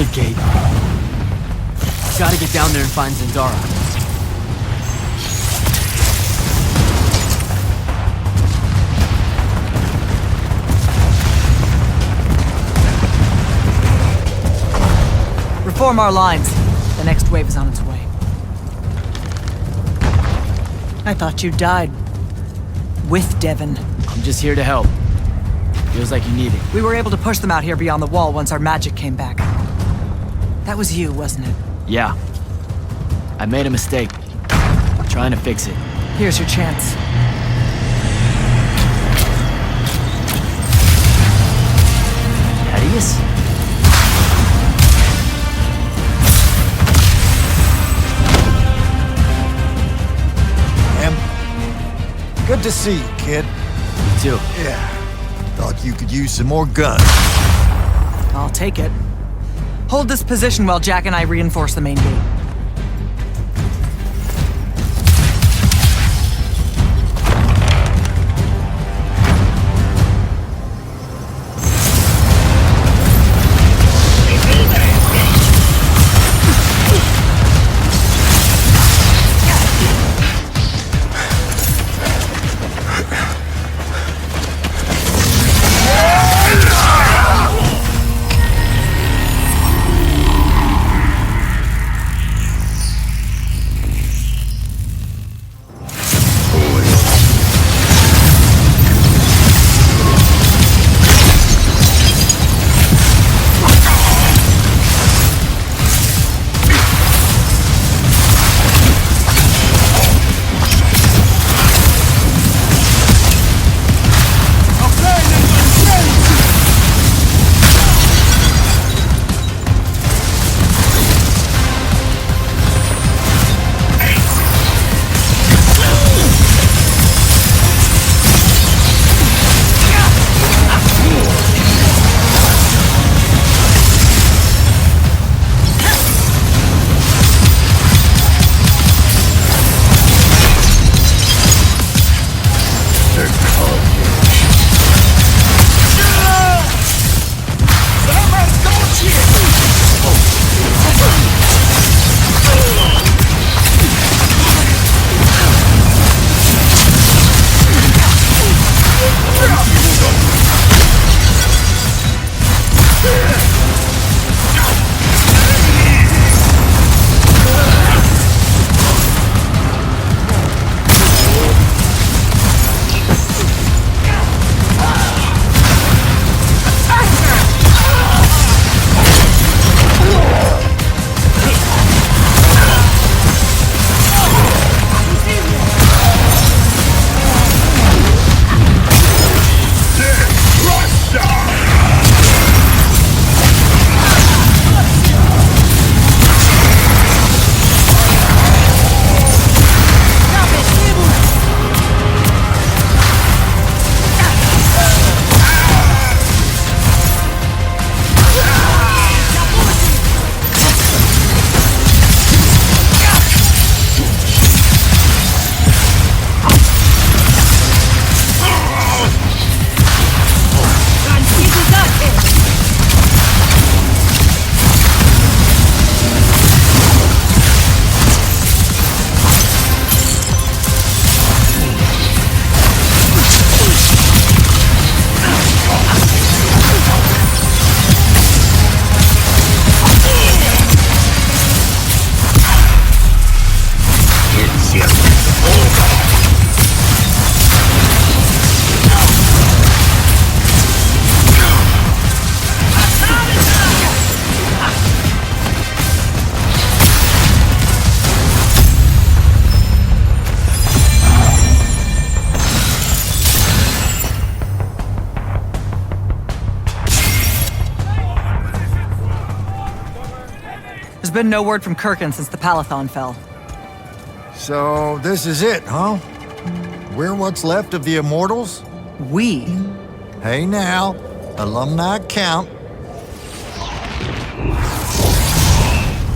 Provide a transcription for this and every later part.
grenade gate. Gotta get down there and find Zendara. Reform our lines. The next wave is on its way. I thought you died. With Devon. I'm just here to help. Feels like you need it. We were able to push them out here beyond the wall once our magic came back. That was you, wasn't it? Yeah. I made a mistake. I'm trying to fix it. Here's your chance. Thaddeus? Good to see you, kid. Me too. Yeah. Thought you could use some more guns. I'll take it. Hold this position while Jack and I reinforce the main gate. There's been no word from Kirkin since the Palathon fell. So, this is it, huh? We're what's left of the Immortals? We? Hey now, alumni count.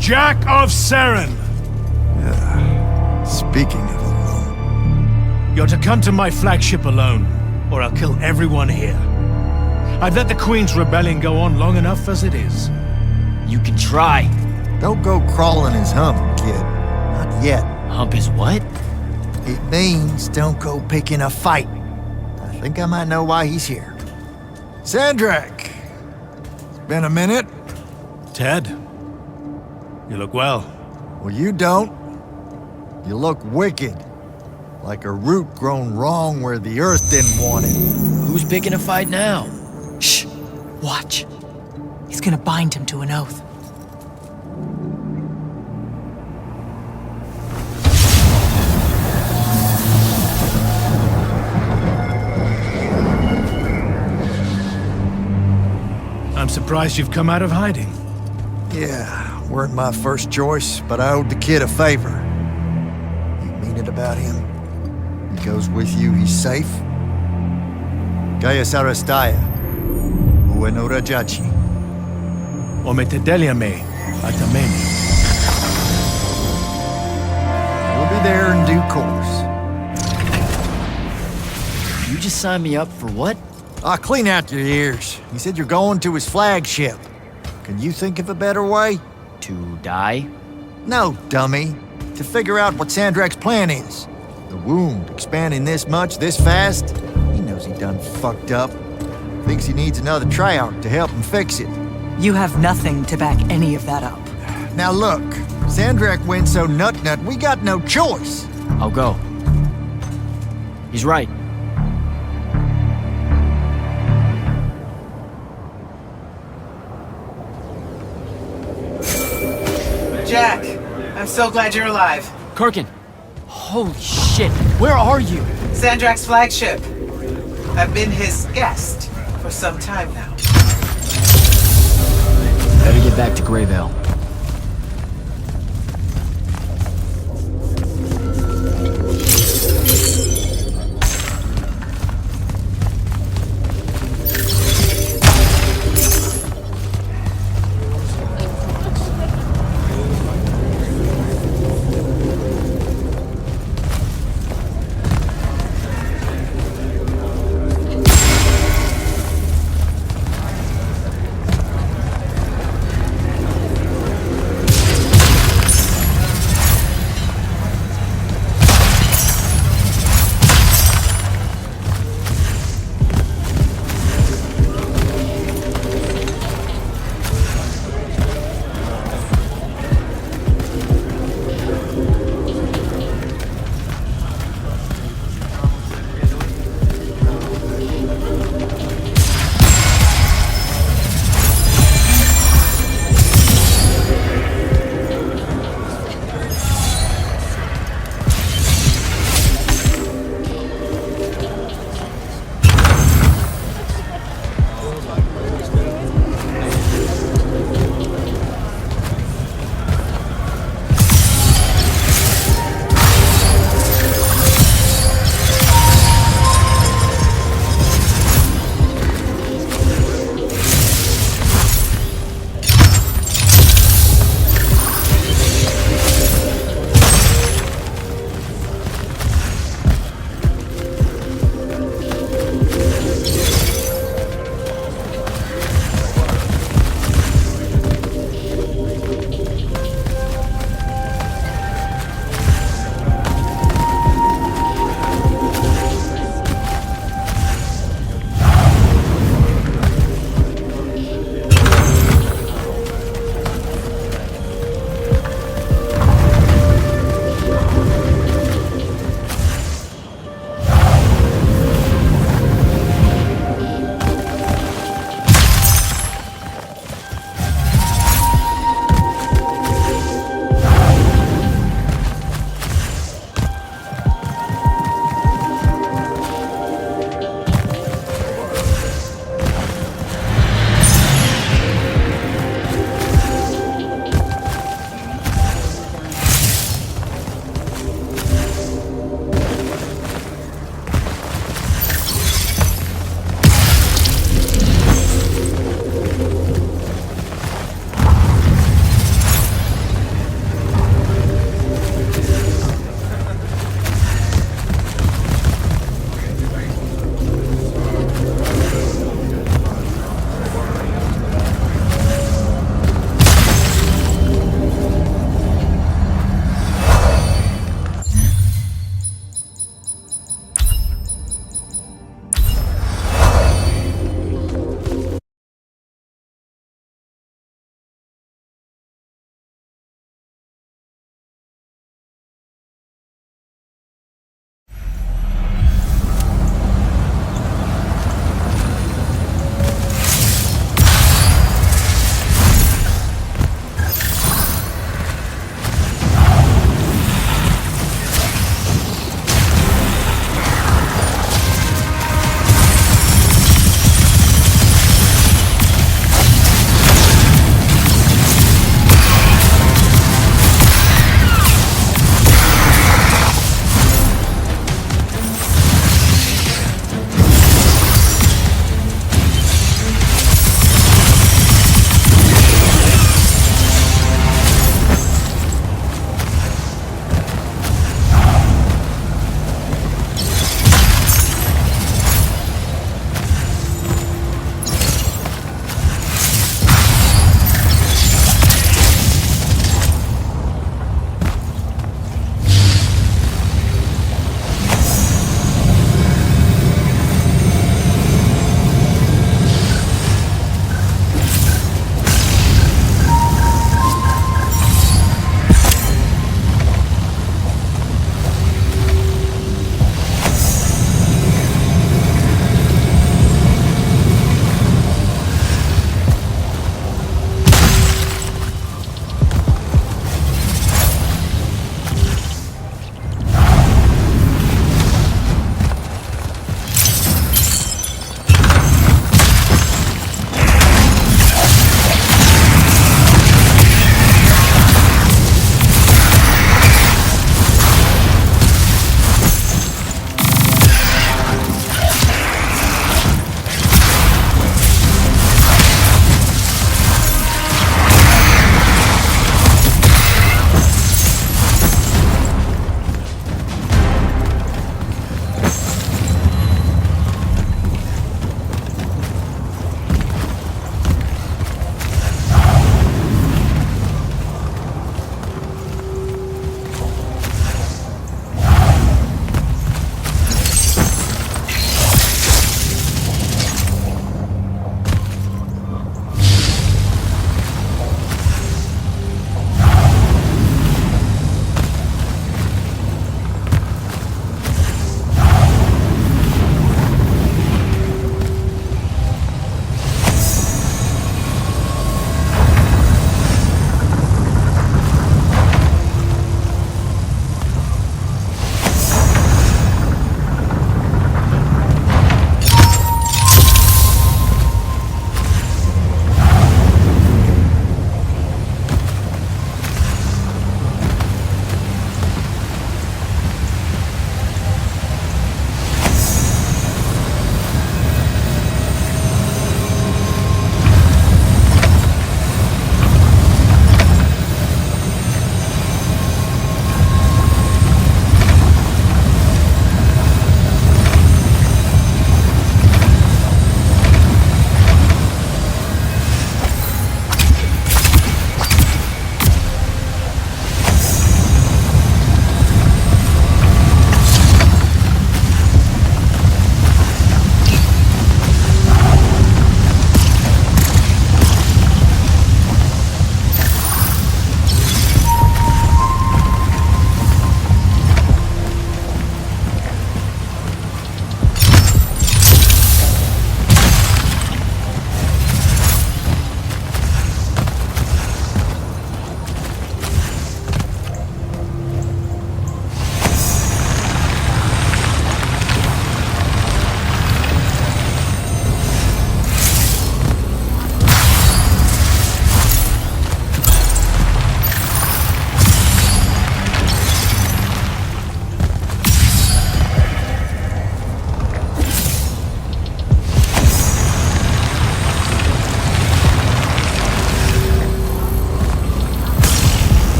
Jack of Saren! Speaking of alone. You're to come to my flagship alone, or I'll kill everyone here. I've let the Queen's rebellion go on long enough as it is. You can try. Don't go crawling his hump, kid. Not yet. Hump is what? It means don't go picking a fight. I think I might know why he's here. Sandrak! It's been a minute. Ted, you look well. Well, you don't. You look wicked. Like a root grown wrong where the earth didn't want it. Who's picking a fight now? Shh! Watch. He's gonna bind him to an oath. I'm surprised you've come out of hiding. Yeah, weren't my first choice, but I owed the kid a favor. You mean it about him? He goes with you, he's safe? Gaya Sarastaya, Ueno Rajachi. O me te deliame, atameni. We'll be there in due course. You just signed me up for what? Clean out your ears. He said you're going to his flagship. Can you think of a better way? To die? No, dummy. To figure out what Sandrak's plan is. The wound expanding this much, this fast. He knows he done fucked up. Thinks he needs another Treyarch to help him fix it. You have nothing to back any of that up. Now look, Sandrak went so nut-nut, we got no choice. I'll go. He's right. Jack, I'm so glad you're alive. Kirkin! Holy shit! Where are you? Sandrak's flagship. I've been his guest for some time now. Better get back to Greyvale.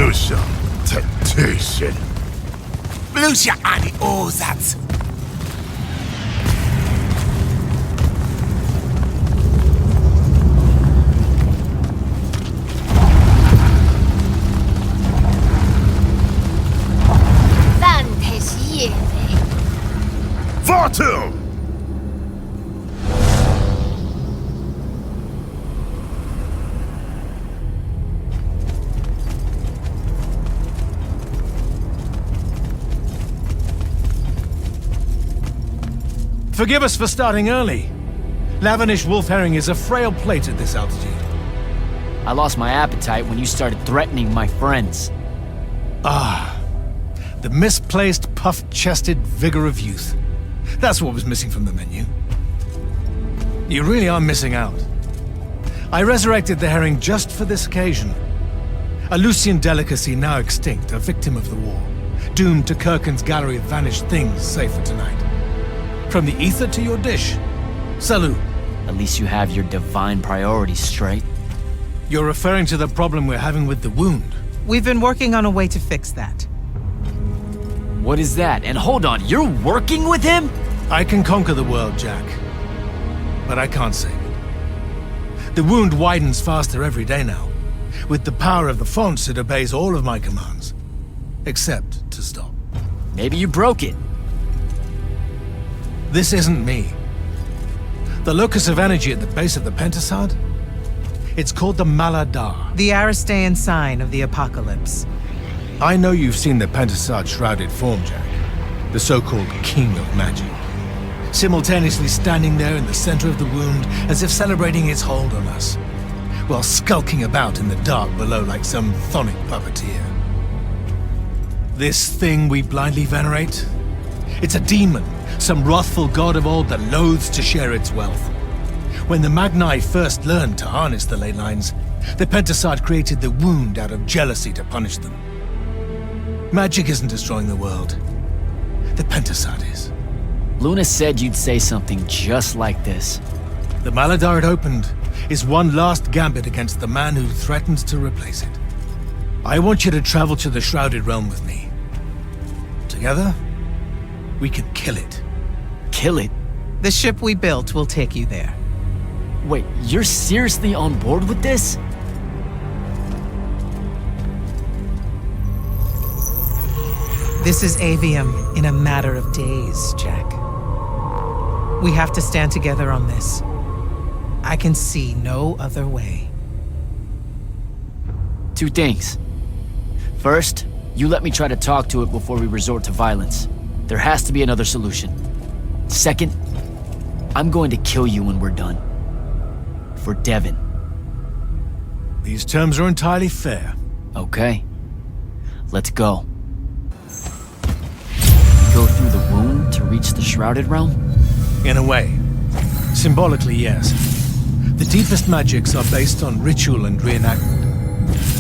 Lucia, temptation. Lucia ani Ozat. Vartum! Forgive us for starting early. Lavinish wolf herring is a frail plate at this altitude. I lost my appetite when you started threatening my friends. The misplaced, puff-chested vigor of youth. That's what was missing from the menu. You really are missing out. I resurrected the herring just for this occasion. A Lucian delicacy now extinct, a victim of the war, doomed to Kirkin's gallery of vanished things, save for tonight. From the ether to your dish. Salut. At least you have your divine priorities straight. You're referring to the problem we're having with the wound. We've been working on a way to fix that. What is that? And hold on, you're working with him? I can conquer the world, Jack. But I can't save it. The wound widens faster every day now. With the power of the fonts, it obeys all of my commands. Except to stop. Maybe you broke it. This isn't me. The locus of energy at the base of the Pentasad? It's called the Maladar. The Aristean sign of the apocalypse. I know you've seen the Pentasad shrouded form, Jack. The so-called King of Magic. Simultaneously standing there in the center of the wound as if celebrating its hold on us, while skulking about in the dark below like some chthonic puppeteer. This thing we blindly venerate? It's a demon, some wrathful god of old that loathes to share its wealth. When the Magni first learned to harness the ley lines, the Pentasad created the wound out of jealousy to punish them. Magic isn't destroying the world. The Pentasad is. Luna said you'd say something just like this. The Maladar it opened is one last gambit against the man who threatens to replace it. I want you to travel to the Shrouded Realm with me. Together, we can kill it. Kill it? The ship we built will take you there. Wait, you're seriously on board with this? This is Aveum in a matter of days, Jack. We have to stand together on this. I can see no other way. Two things. First, you let me try to talk to it before we resort to violence. There has to be another solution. Second, I'm going to kill you when we're done. For Devon. These terms are entirely fair. Okay. Let's go. Go through the wound to reach the Shrouded Realm? In a way. Symbolically, yes. The deepest magics are based on ritual and reenactment.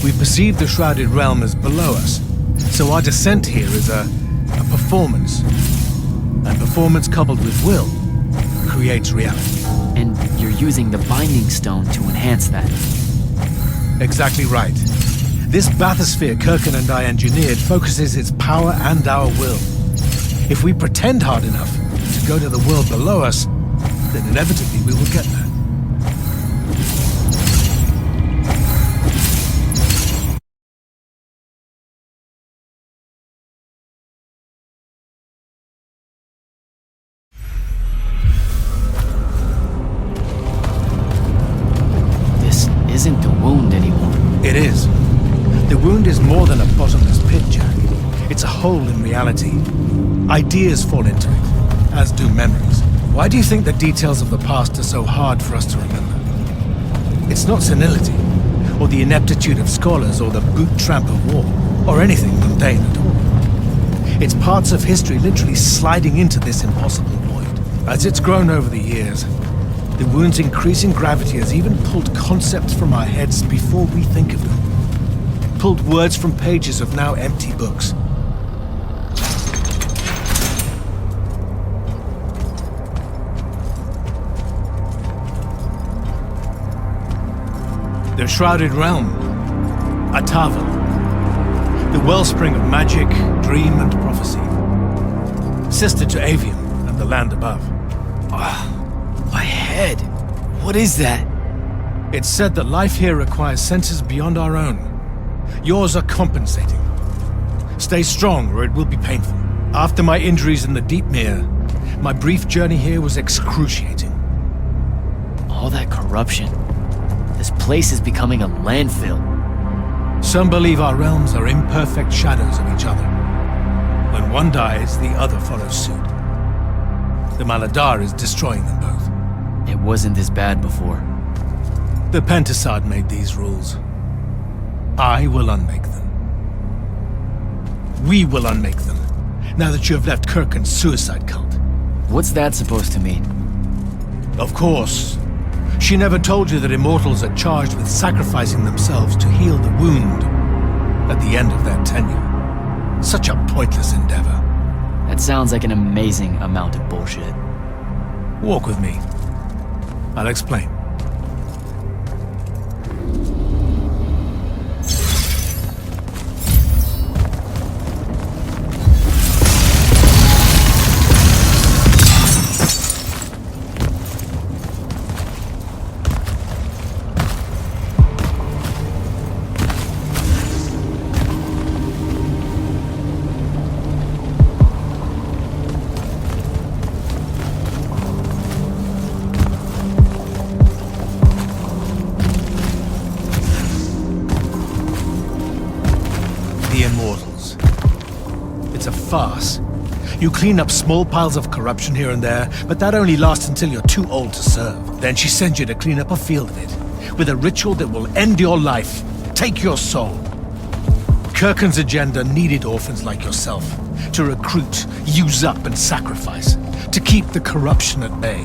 We perceive the Shrouded Realm as below us, so our descent here is a performance. And performance coupled with will creates reality. And you're using the Binding Stone to enhance that. Exactly right. This bathysphere Kirkin and I engineered focuses its power and our will. If we pretend hard enough to go to the world below us, then inevitably we will get there. This isn't the wound anymore. It is. The wound is more than a bottomless pit, Jack. It's a hole in reality. Ideas fall into it, as do memories. Why do you think the details of the past are so hard for us to remember? It's not senility, or the ineptitude of scholars, or the boot tramp of war, or anything mundane at all. It's parts of history literally sliding into this impossible void. As it's grown over the years, the wound's increasing gravity has even pulled concepts from our heads before we think of them. Pulled words from pages of now empty books. The Shrouded Realm. Ataval. the wellspring of magic, dream, and prophecy. Sister to Aveum and the land above. My head. What is that? It's said that life here requires senses beyond our own. Yours are compensating. Stay strong, or it will be painful. After my injuries in the Deep Mere, my brief journey here was excruciating. All that corruption. This place is becoming a landfill. Some believe our realms are imperfect shadows of each other. When one dies, the other follows suit. The Maladar is destroying them both. It wasn't this bad before. The Pentasad made these rules. I will unmake them. We will unmake them, now that you have left Kirken's suicide cult. What's that supposed to mean? Of course. She never told you that immortals are charged with sacrificing themselves to heal the wound at the end of their tenure. Such a pointless endeavor. That sounds like an amazing amount of bullshit. Walk with me. I'll explain. The Immortals. It's a farce. You clean up small piles of corruption here and there, but that only lasts until you're too old to serve. Then she sends you to clean up a field of it, with a ritual that will end your life, take your soul. Kirken's agenda needed orphans like yourself, to recruit, use up, and sacrifice, to keep the corruption at bay.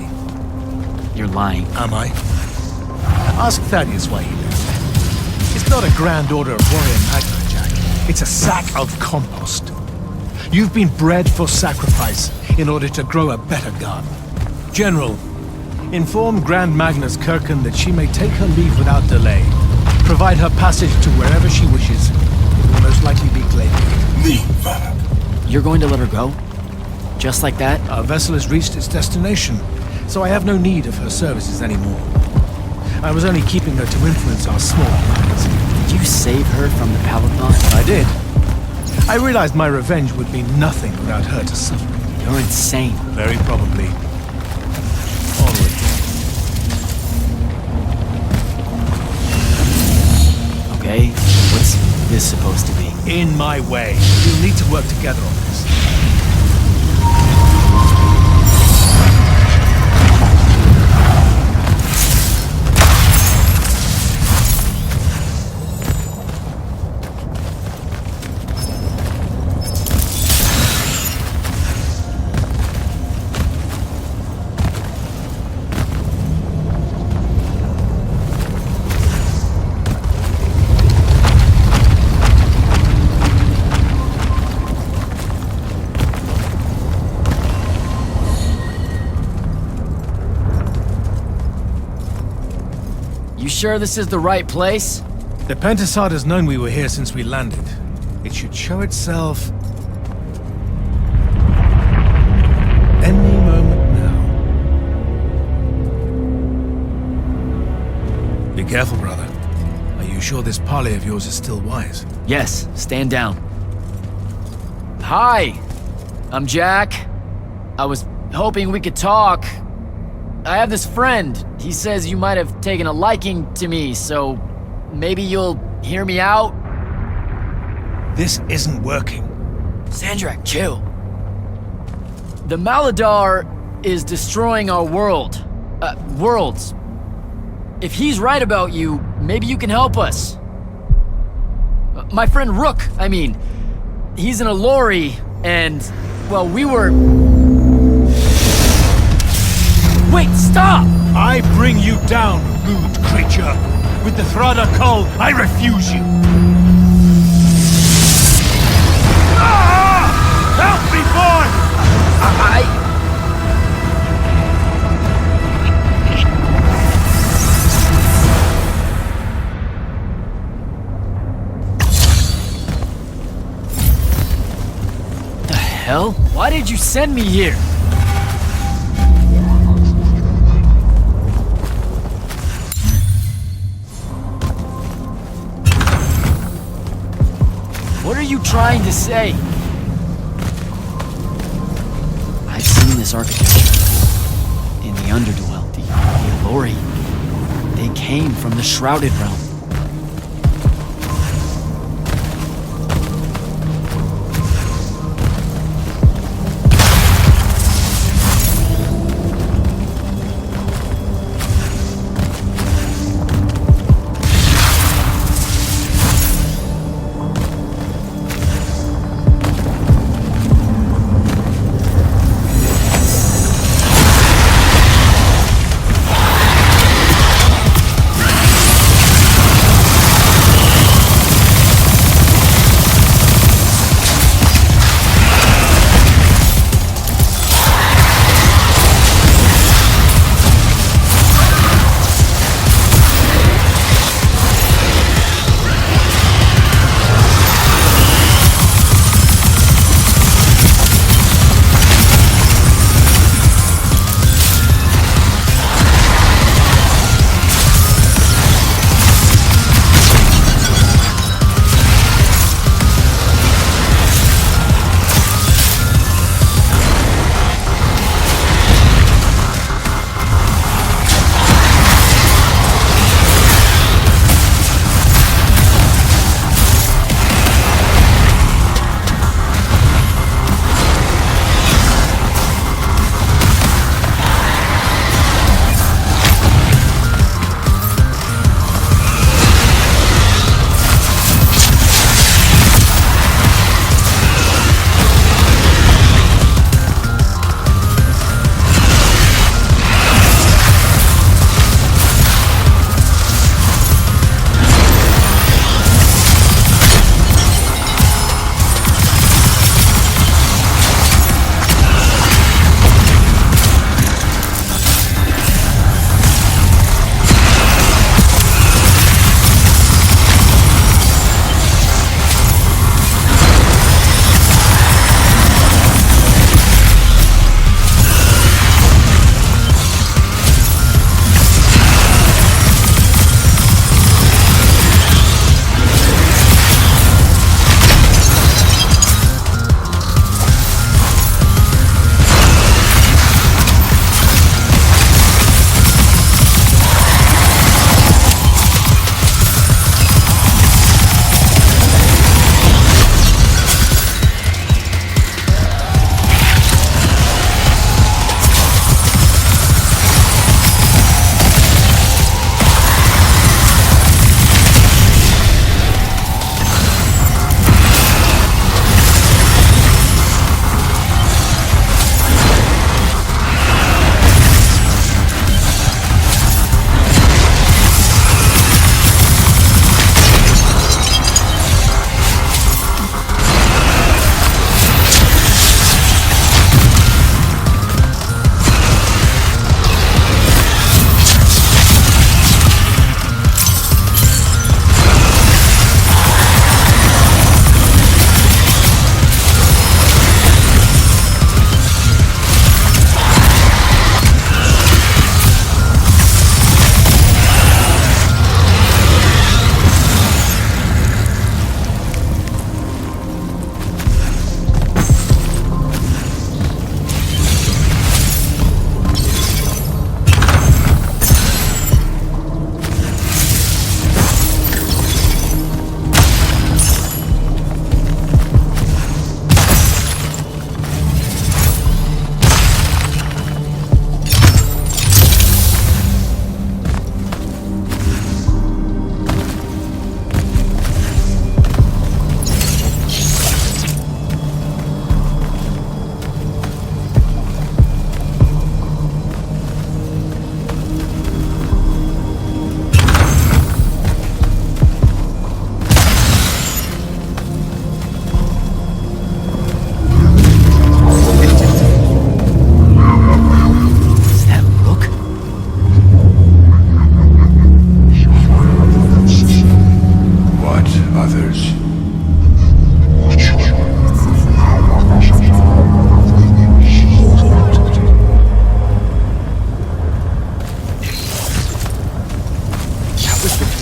You're lying. Am I? Ask Thaddeus why he left. It's not a grand order of warrior magna, Jack. It's a sack of compost. You've been bred for sacrifice in order to grow a better garden. General, inform Grand Magnus Kirken that she may take her leave without delay. Provide her passage to wherever she wishes. It will most likely be Glade. Leave. You're going to let her go? Just like that? Our vessel has reached its destination, so I have no need of her services anymore. I was only keeping her to influence our small plans. Did you save her from the Paladin? I did. I realized my revenge would be nothing without her to suffer. You're insane. Very probably. Onward. Okay, what's this supposed to be? In my way. We'll need to work together on this. You sure this is the right place? The Pentasad has known we were here since we landed. It should show itself any moment now. Be careful, brother. Are you sure this parley of yours is still wise? Yes, stand down. Hi, I'm Jack. I was hoping we could talk. I have this friend. He says you might have taken a liking to me, so maybe you'll hear me out? This isn't working. Sandrak, chill. The Maladar is destroying our world. Worlds. If he's right about you, maybe you can help us. My friend Rook, I mean. He's an Allori, and, well, we were... Wait, stop! I bring you down, rude creature. With the Thrada Cull, I refuse you. Ah! Help me, boy! hell? Why did you send me here? What are you trying to say? I've seen this architecture before. In the Underdwell, the Allori. They came from the Shrouded Realm.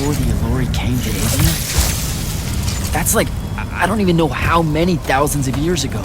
before the Elori came to Aveum? That's like, I don't even know how many thousands of years ago.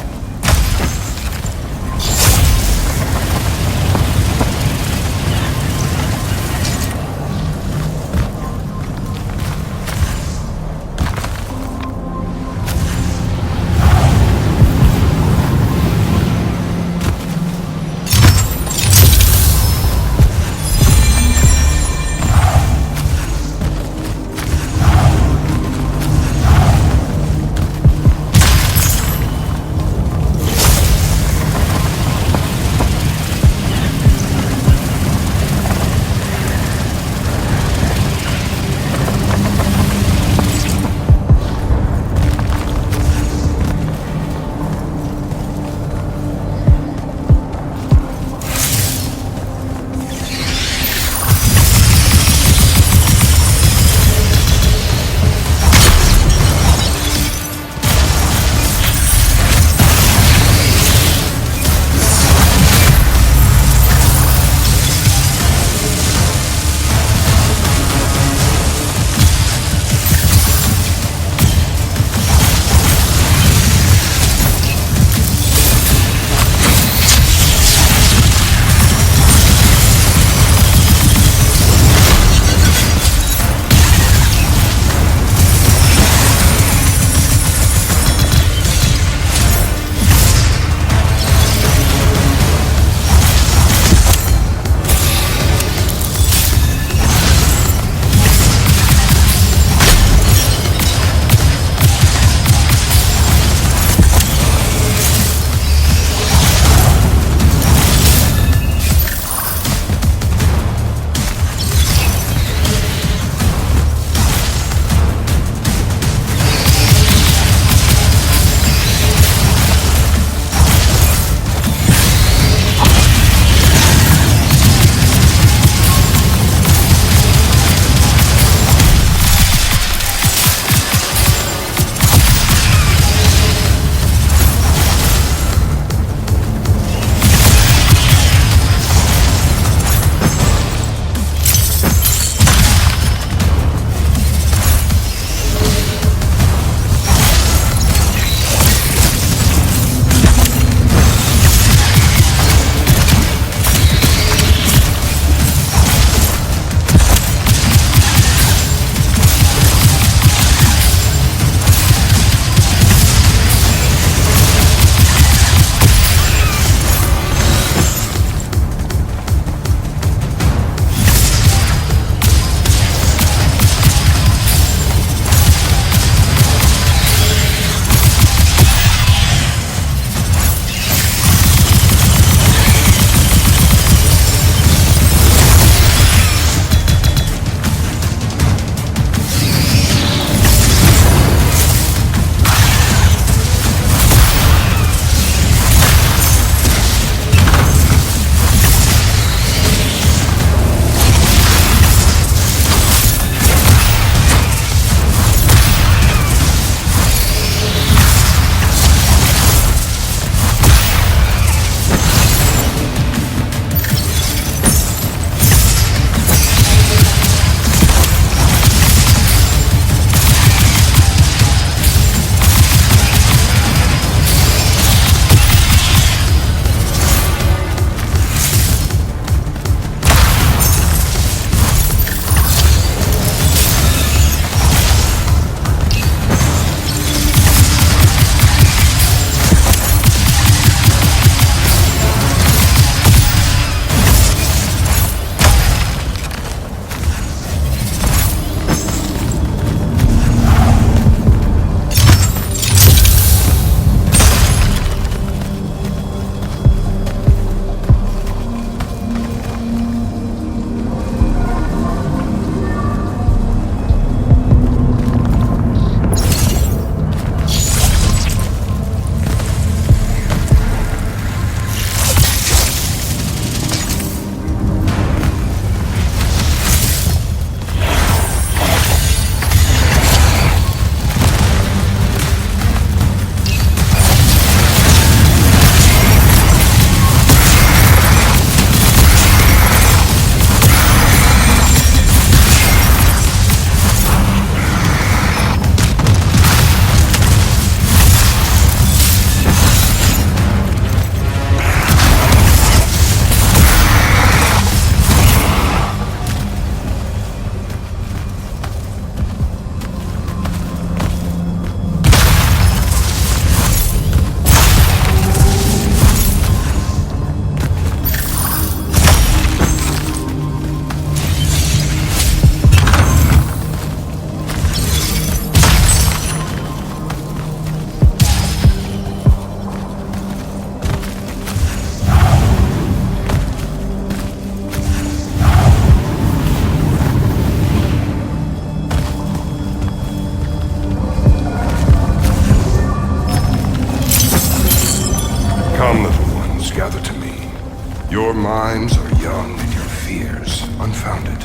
Your minds are young and your fears unfounded.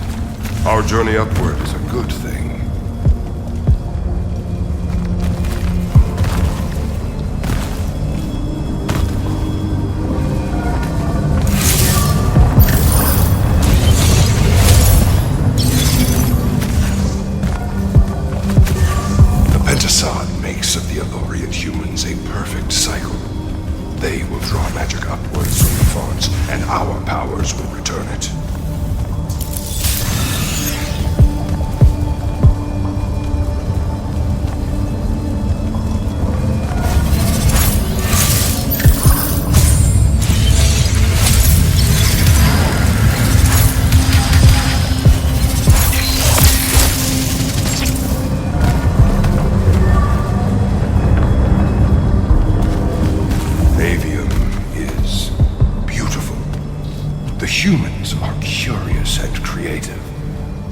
Our journey upward is a good thing. Pentasod makes of the Elorian humans a perfect cycle. They will draw magic upwards from the fonts, and our powers will return it. Humans are curious and creative.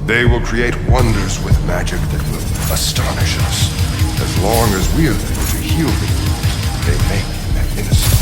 They will create wonders with magic that will astonish us. As long as we are there to heal the wounds they make in their innocence.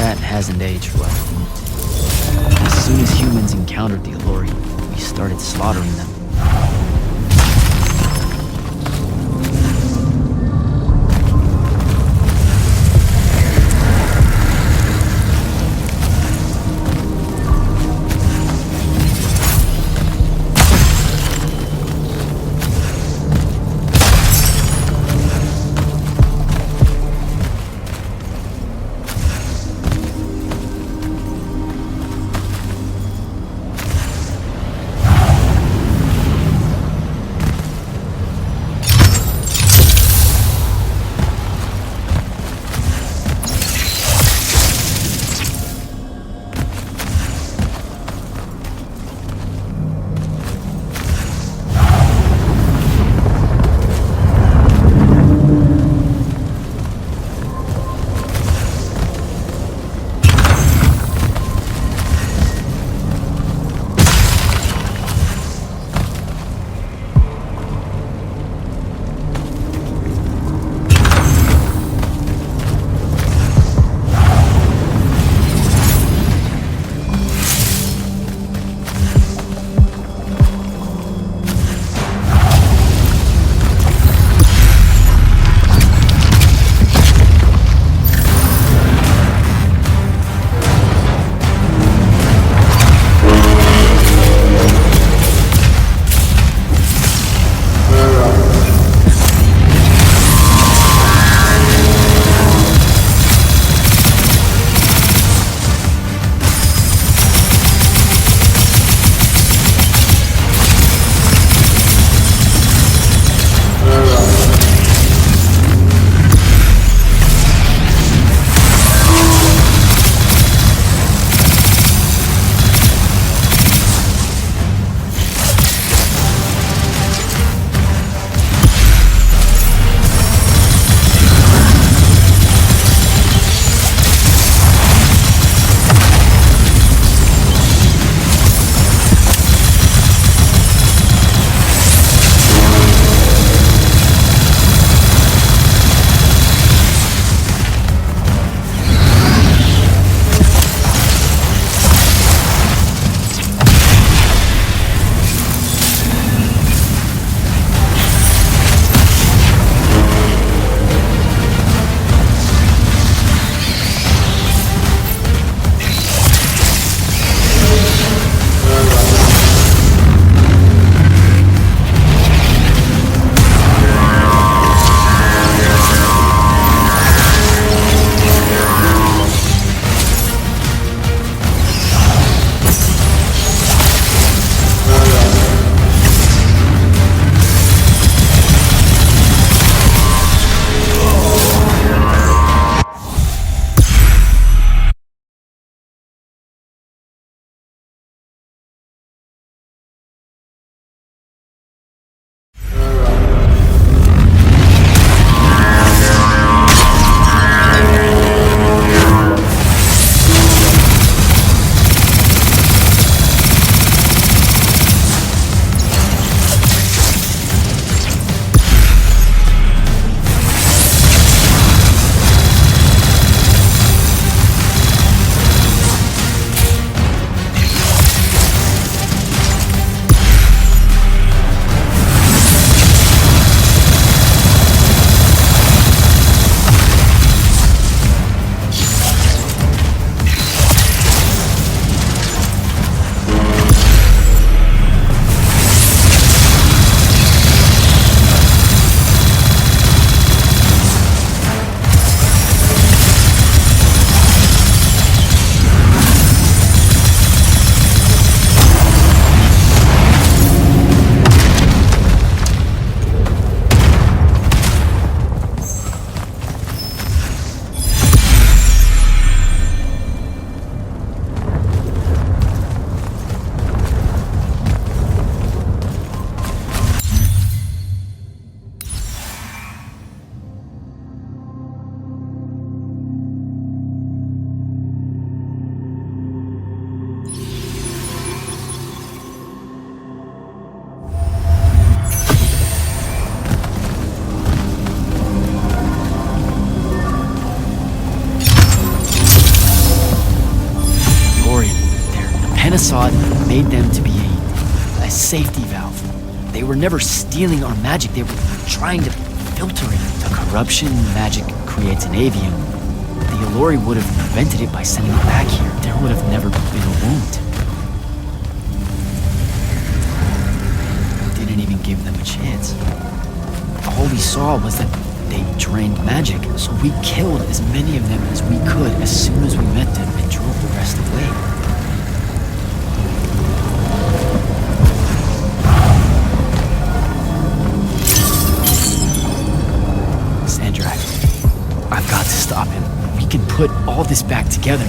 That hasn't aged well. As soon as humans encountered the Alluri, we started slaughtering them. Pentasod made them to be a safety valve. They were never stealing our magic, they were trying to filter it. The corruption magic creates in Aveum, the Allori would have prevented it by sending it back here. There would have never been a wound. Didn't even give them a chance. All we saw was that they drained magic, so we killed as many of them as we could as soon as we met them and drove the rest away. Sandrak, I've got to stop him. We can put all this back together.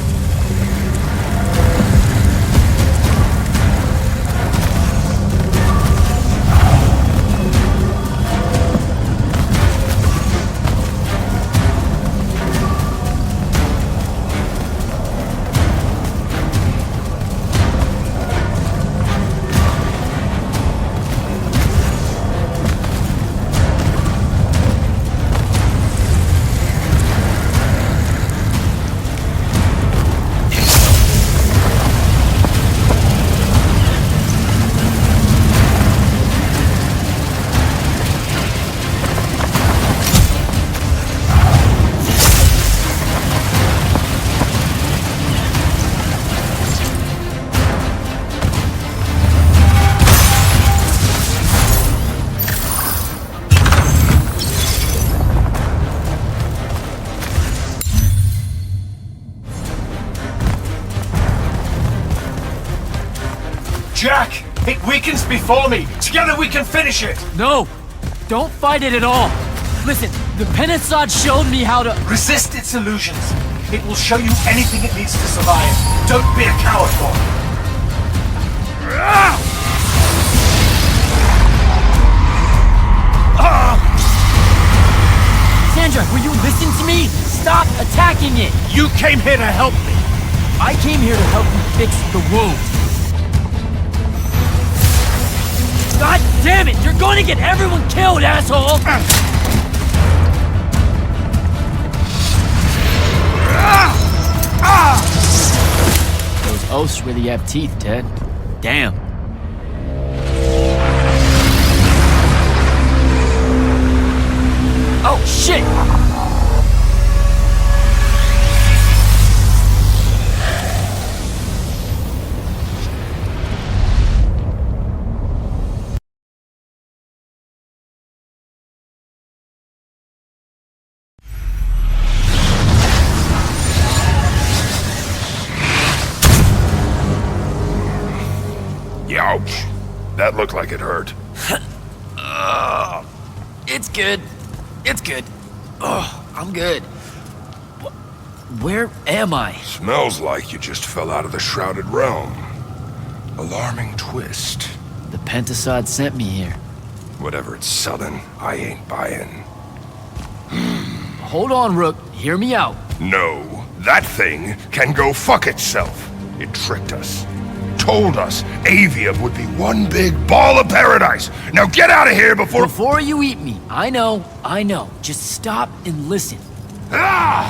Jack! It weakens before me! Together we can finish it! No! Don't fight it at all! Listen, the Pentasod showed me how to... Resist its illusions. It will show you anything it needs to survive. Don't be a coward for it. Sandra, will you listen to me? Stop attacking it! You came here to help me. I came here to help you fix the wound. God damn it! You're going to get everyone killed, asshole! Those oaths really have teeth, Ted. Damn. Oh, shit! Ouch. That looked like it hurt. It's good. It's good. Oh, I'm good. Where am I? Smells like you just fell out of the Shrouded Realm. Alarming twist. The Pentasod sent me here. Whatever it's selling, I ain't buying. Hold on, Rook. Hear me out. No, that thing can go fuck itself. It tricked us. Told us Aveum would be one big ball of paradise. Now get out of here before... Before you eat me. I know. Just stop and listen. Ah!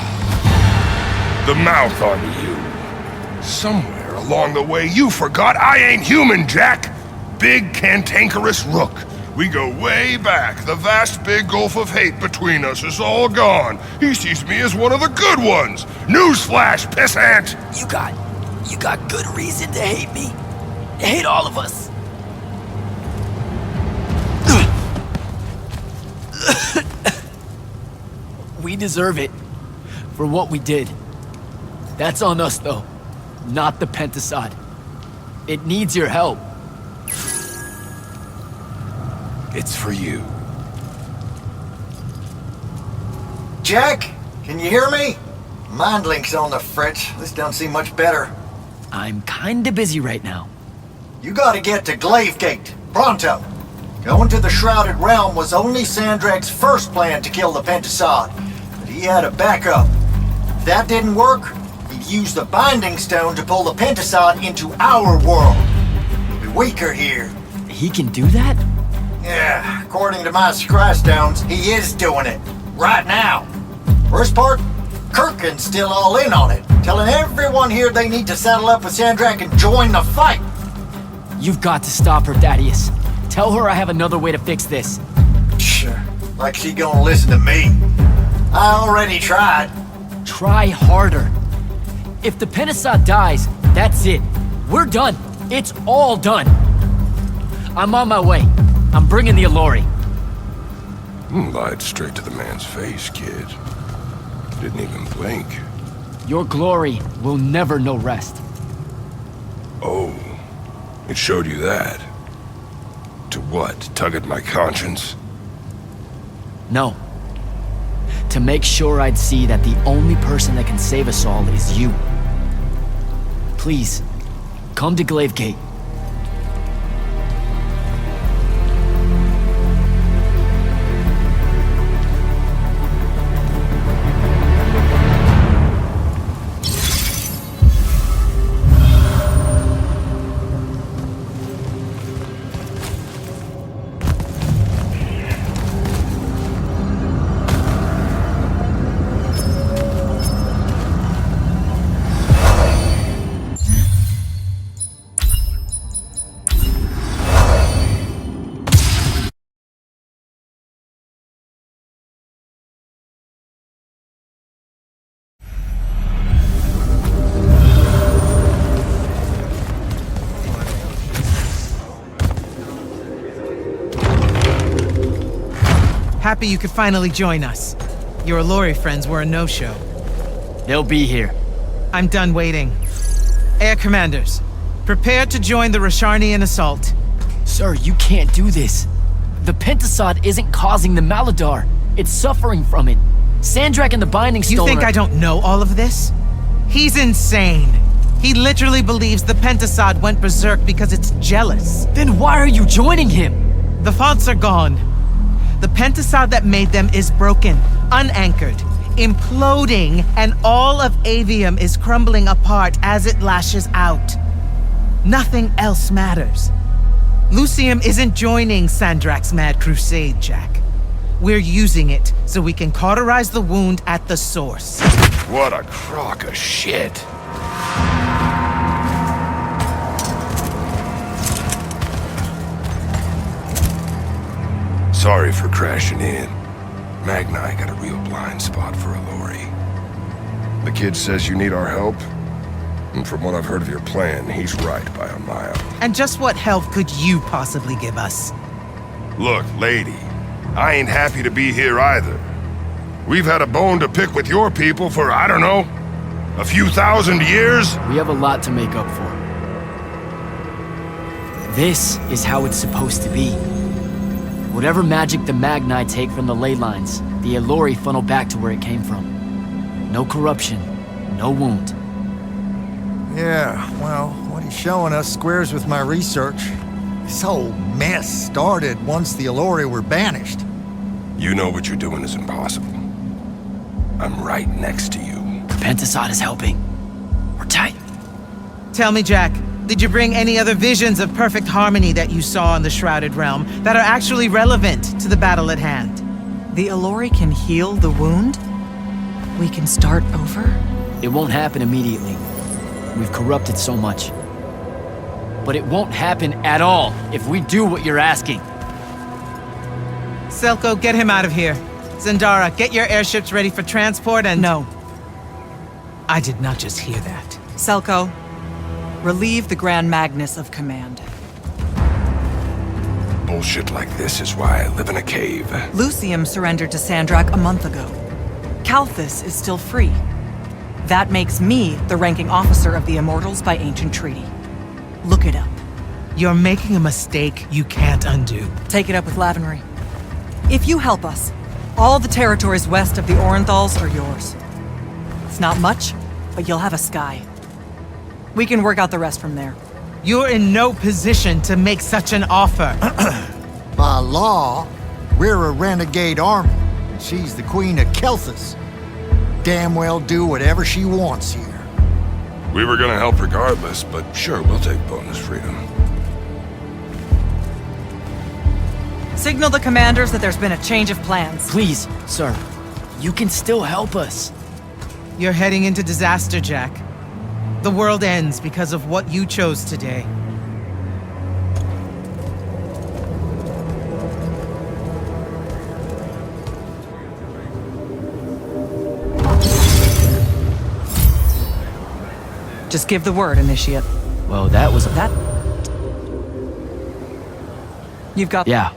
The mouth on you. Somewhere along the way you forgot I ain't human, Jack. Big cantankerous Rook. We go way back. The vast big gulf of hate between us is all gone. He sees me as one of the good ones. Newsflash, pissant! You got good reason to hate me. Hate all of us. We deserve it for what we did. That's on us, though, not the Pentasod. It needs your help. It's for you. Jack, can you hear me? Mind link's on the fritz. This don't seem much better. I'm kinda busy right now. You gotta get to Glavegate, pronto. Going to the Shrouded Realm was only Sandrak's first plan to kill the Pentasod, but he had a backup. If that didn't work, he'd use the Binding Stone to pull the Pentasod into our world. He'll be weaker here. He can do that? Yeah, according to my scry stones, he is doing it. Right now. Worst part? Kirkin's still all in on it, telling everyone one here they need to settle up with Sandrak and join the fight. You've got to stop her, Thaddeus. Tell her I have another way to fix this. Sure. Like she gonna listen to me. I already tried. Try harder. If the Pentasod dies, that's it. We're done. It's all done. I'm on my way. I'm bringing the Allori. Lied straight to the man's face, kid. Didn't even blink. Your glory will never know rest. Oh, it showed you that. To what? Tug at my conscience? No. To make sure I'd see that the only person that can save us all is you. Please, come to Glavegate. Happy you could finally join us. Your Allori friends were a no-show. They'll be here. I'm done waiting. Air Commanders, prepare to join the Rasharnian assault. Sir, you can't do this. The Pentasod isn't causing the Maladar. It's suffering from it. Sandrak and the Binding Stone You think I don't know all of this? He's insane. He literally believes the Pentasod went berserk because it's jealous. Then why are you joining him? The fonts are gone. The Pentasod that made them is broken, unanchored, imploding, and all of Aveum is crumbling apart as it lashes out. Nothing else matters. Lucium isn't joining Sandrak's mad crusade, Jack. We're using it so we can cauterize the wound at the source. What a crock of shit. Sorry for crashing in. Magni got a real blind spot for Allori. The kid says you need our help. And from what I've heard of your plan, he's right by a mile. And just what help could you possibly give us? Look, lady, I ain't happy to be here either. We've had a bone to pick with your people for, I don't know, a few thousand years? We have a lot to make up for. This is how it's supposed to be. Whatever magic the Magni take from the ley lines, the Allori funnel back to where it came from. No corruption, no wound. Yeah, well, what he's showing us squares with my research. This whole mess started once the Allori were banished. You know what you're doing is impossible. I'm right next to you. The Pentasod is helping. We're tight. Tell me, Jack, did you bring any other visions of perfect harmony that you saw in the Shrouded Realm that are actually relevant to the battle at hand? The Allori can heal the wound? We can start over? It won't happen immediately. We've corrupted so much. But it won't happen at all if we do what you're asking. Selko, get him out of here. Zendara, get your airships ready for transport and— No. I did not just hear that. Selko, relieve the Grand Magnus of command. Bullshit like this is why I live in a cave. Lucium surrendered to Sandrak a month ago. Kalthus is still free. That makes me the ranking officer of the Immortals by ancient treaty. Look it up. You're making a mistake you can't undo. Take it up with Lavenry. If you help us, all the territories west of the Orenthals are yours. It's not much, but you'll have a sky. We can work out the rest from there. You're in no position to make such an offer. By law, we're a renegade army. And she's the queen of Kelthus. Damn well do whatever she wants here. We were gonna help regardless, but sure, we'll take bonus freedom. Signal the commanders that there's been a change of plans. Please, sir. You can still help us. You're heading into disaster, Jack. The world ends because of what you chose today. Just give the word, Initiate. Well, that was That... You've got... Yeah,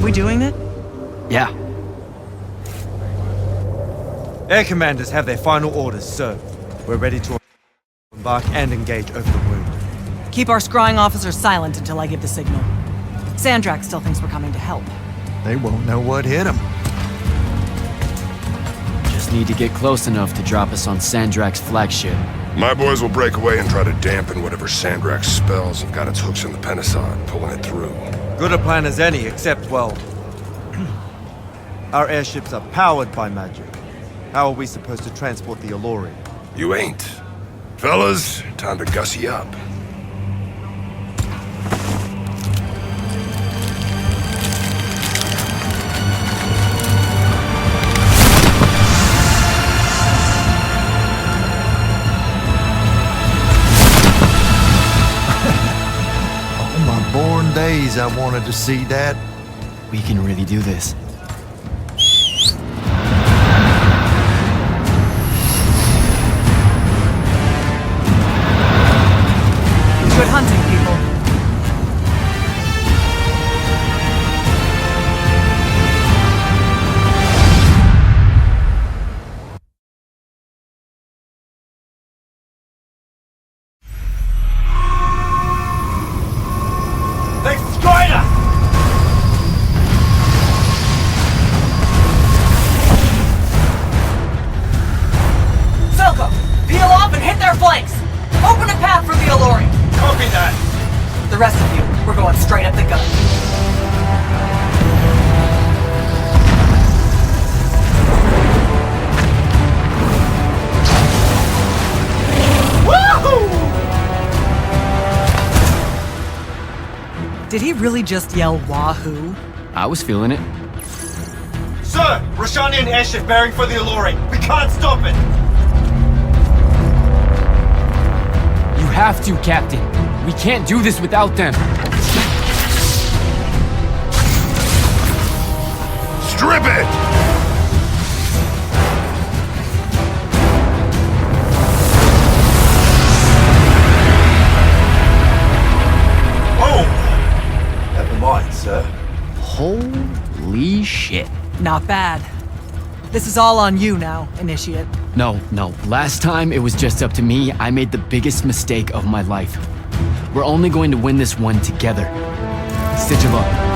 We doing it? yeah. Air commanders have their final orders, sir. We're ready to embark and engage over the wound. Keep our scrying officers silent until I give the signal. Sandrak still thinks we're coming to help. They won't know what hit them. Just need to get close enough to drop us on Sandrak's flagship. My boys will break away and try to dampen whatever Sandrak's spells have got its hooks in the Pentasod, pulling it through. Good a plan as any, except, well... our airships are powered by magic. How are we supposed to transport the Alluri? You ain't. Fellas, time to gussy up. All my born days I wanted to see that. We can really do this. Good hunting, people. They've destroyed us! Selko, peel off and hit their flanks! Open a path for the Alluri! Copy that! The rest of you, we're going straight up the gun. Woohoo! Did he really just yell wahoo? I was feeling it. Sir! Roshanian airship bearing for the Alluri! We can't stop it! You have to, Captain. We can't do this without them. Strip it! Oh! Never mind, sir. Holy shit. Not bad. This is all on you now, Initiate. No, no. Last time it was just up to me, I made the biggest mistake of my life. We're only going to win this one together. Stitch of luck.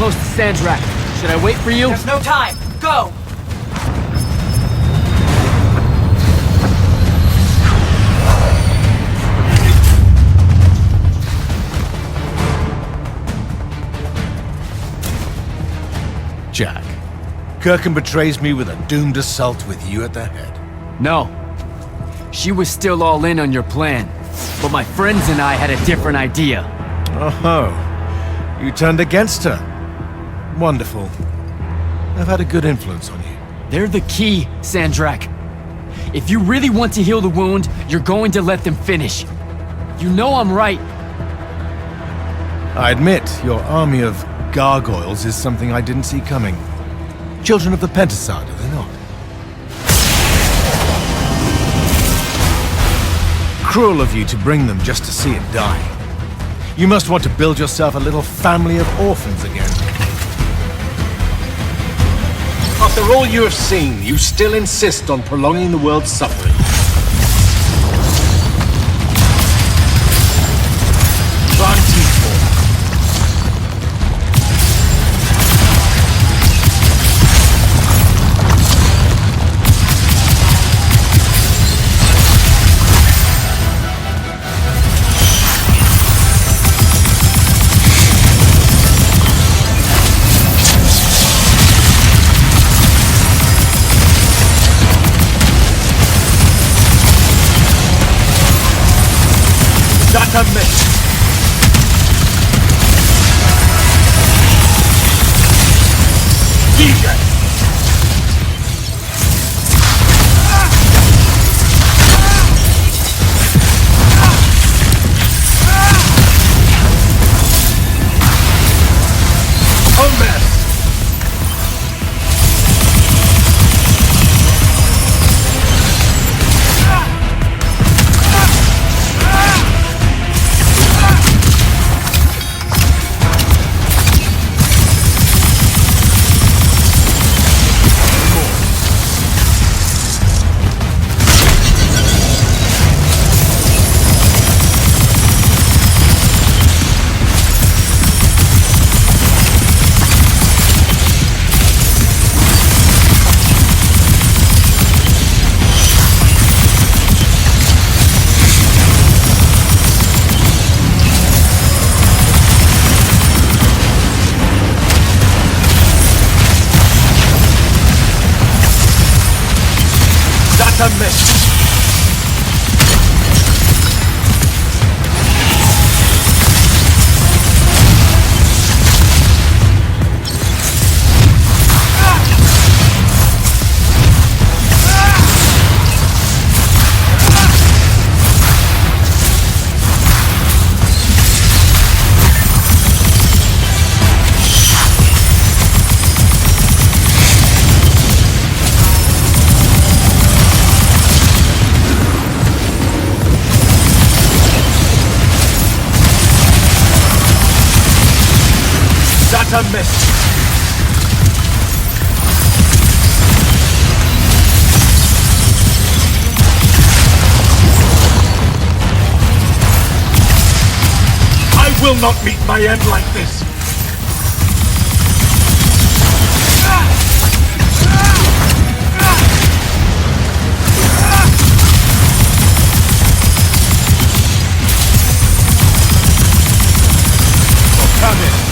close to Sandrak. Should I wait for you? There's no time. Go! Jack, Kirkham betrays me with a doomed assault with you at the head. No. She was still all in on your plan. But my friends and I had a different idea. Oh, you turned against her. Wonderful. I've had a good influence on you. They're the key, Sandrak. If you really want to heal the wound, you're going to let them finish. You know I'm right. I admit, your army of gargoyles is something I didn't see coming. Children of the Pentasad, are they not? Cruel of you to bring them just to see it die. You must want to build yourself a little family of orphans again. After all you have seen, you still insist on prolonging the world's suffering. That's a miss. DJ! A miss. That's a miss. That's a miss. I will not meet my end like this. Come in.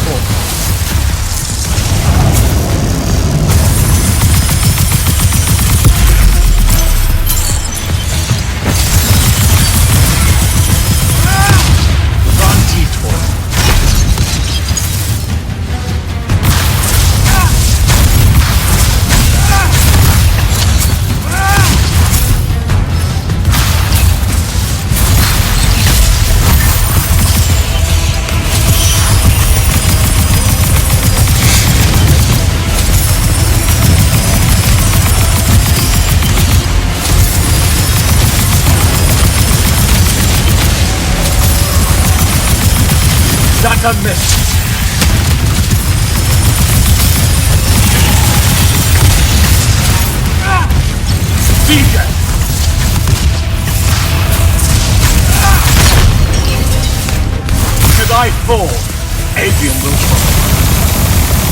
That's a miss. DJ! Should I fall, Aveum will fall.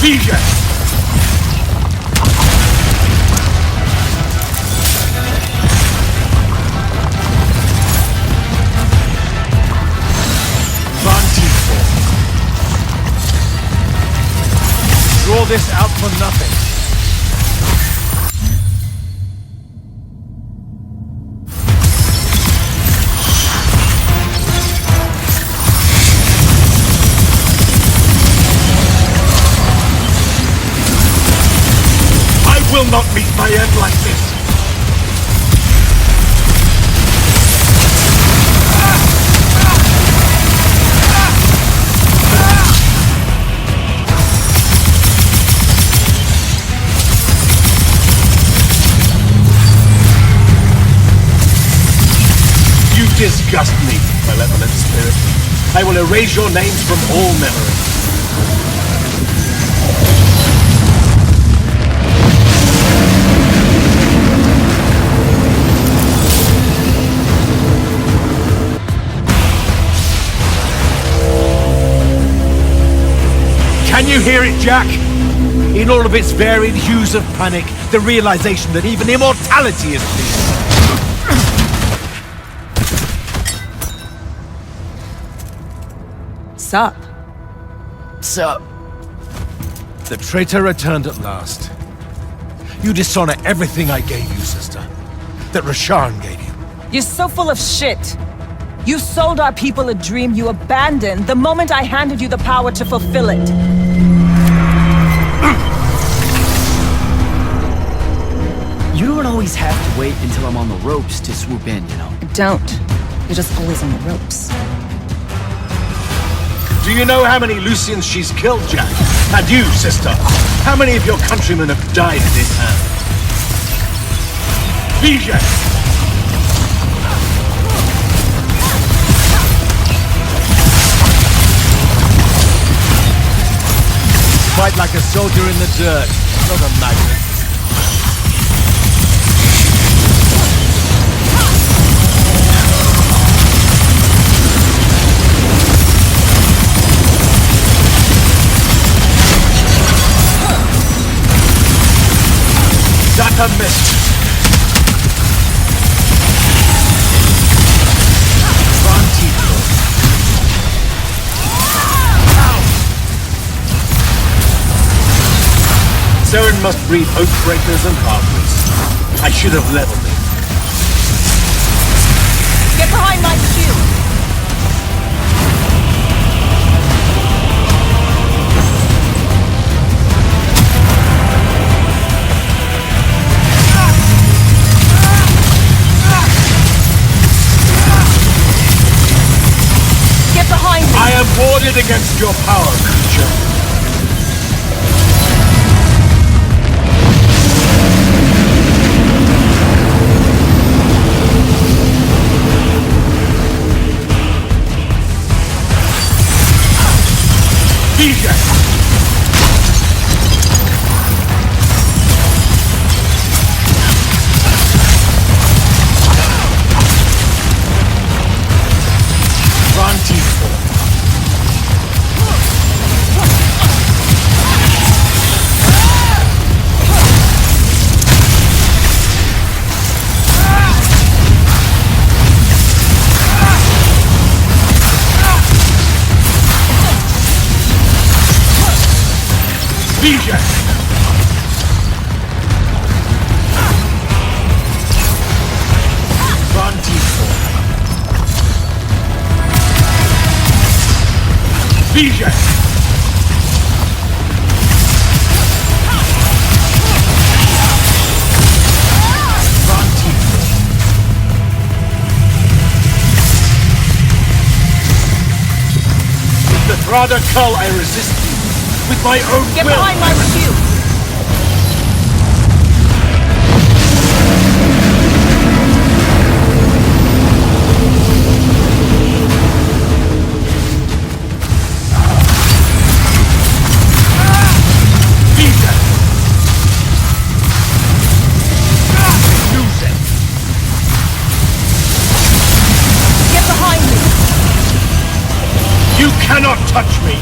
Vision! Draw this out for nothing. I will not meet my end like this. Disgust me, malevolent spirit. I will erase your names from all memory. Can you hear it, Jack? In all of its varied hues of panic, the realization that even immortality is peace. Sup? Sup? The traitor returned at last. You dishonor everything I gave you, sister. That Rasharn gave you. You're so full of shit. You sold our people a dream you abandoned the moment I handed you the power to fulfill it. You don't always have to wait until I'm on the ropes to swoop in, you know? Don't. You're just always on the ropes. Do you know how many Lucians she's killed, Jack? And you, sister, how many of your countrymen have died at his hand? Vision! Fight like a soldier in the dirt, not a magnet. Not a miss. Saren must breed oathbreakers and half-breeds. I should have leveled it. Get behind my shield! I am warded against your power, creature. Vision! Vision! Vision! With the Thrada Cull, I resist you. With my own Get will. behind my shield! You cannot touch me!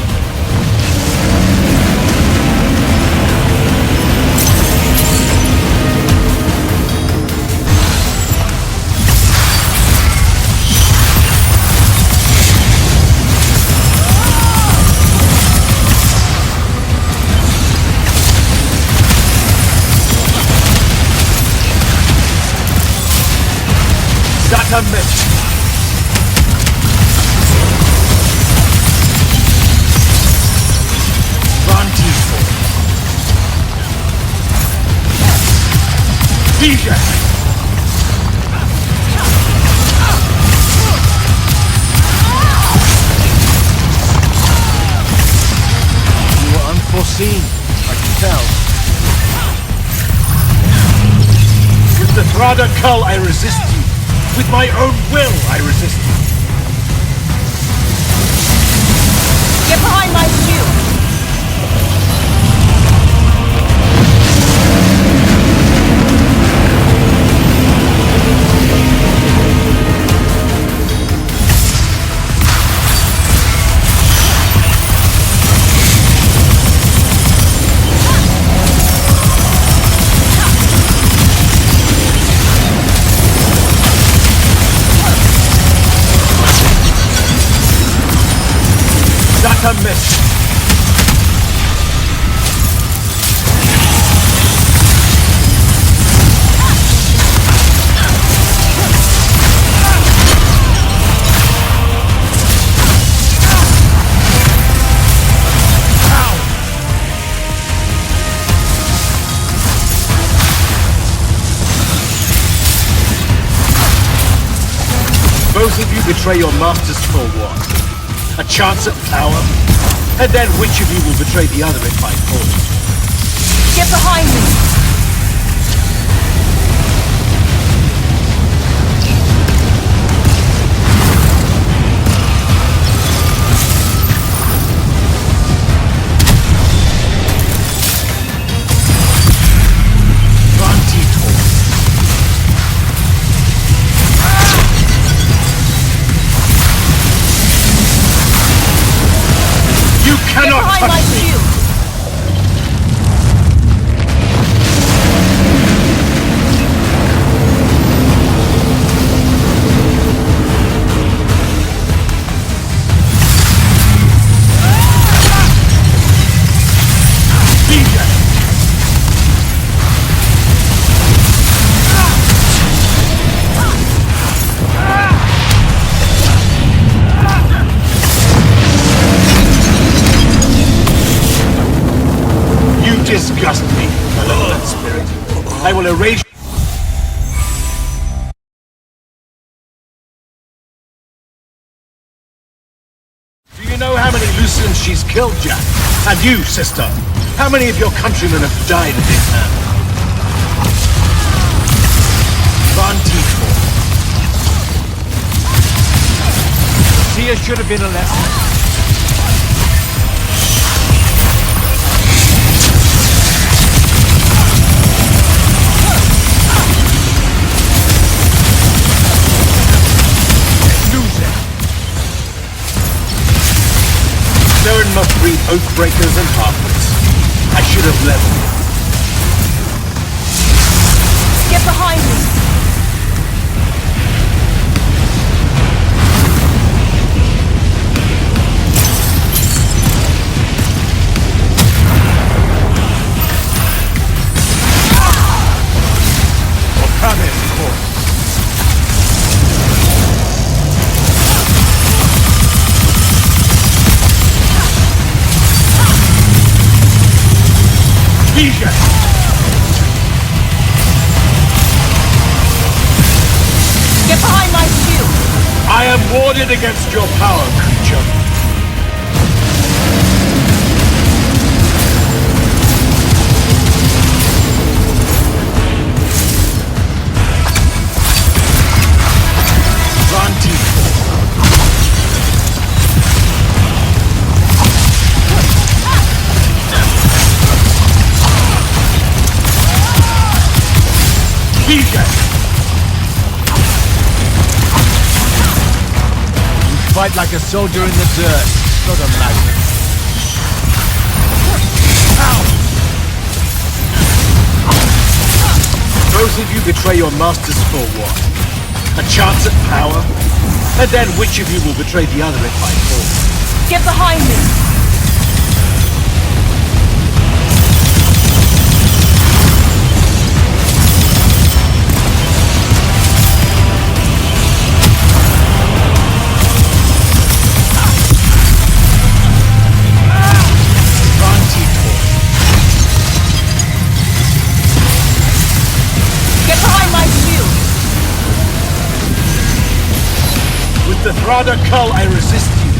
a miss. DJ! You were unforeseen, I can tell. With the Thrada Cull, I resist you. With my own will, I resist you. Get behind my shield! A miss. Both of you betray your masters for what? A chance at power? And then which of you will betray the other if I fall? Get behind me! Cannot behind my touch me! shield! Disgust me, malevolent spirit. I will erase. Do you know how many Lucians she's killed, Jack? And you, sister? How many of your countrymen have died at his hand? Van Tiefel. Tia should have been a lesson. Saren must breed Oathbreakers and Halflings. I should have leveled. Get behind me! Or come in, of course. Get behind my shield! I am warded against your power, creature. Fight like a soldier in the dirt, not a magnet. Both of you betray your masters for what? A chance at power? And then which of you will betray the other if I fall? Get behind me! Thrada Kull, I resist you.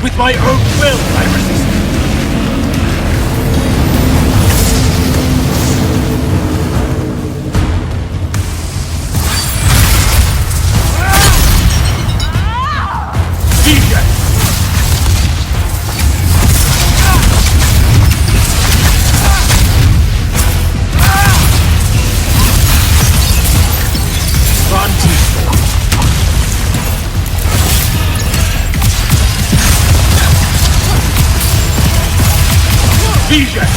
With my own will, I resist you. DJ! DJ!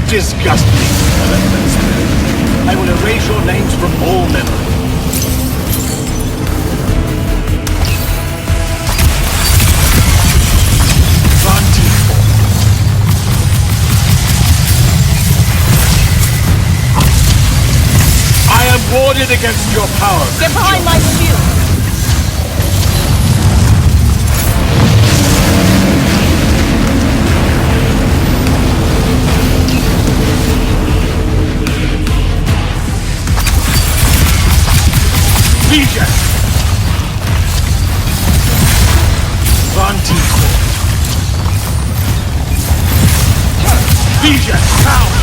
Disgust me, elephants. I will erase your names from all memory. I am warded against your power. Get behind my shield! DJ! Vantico! DJ! Power!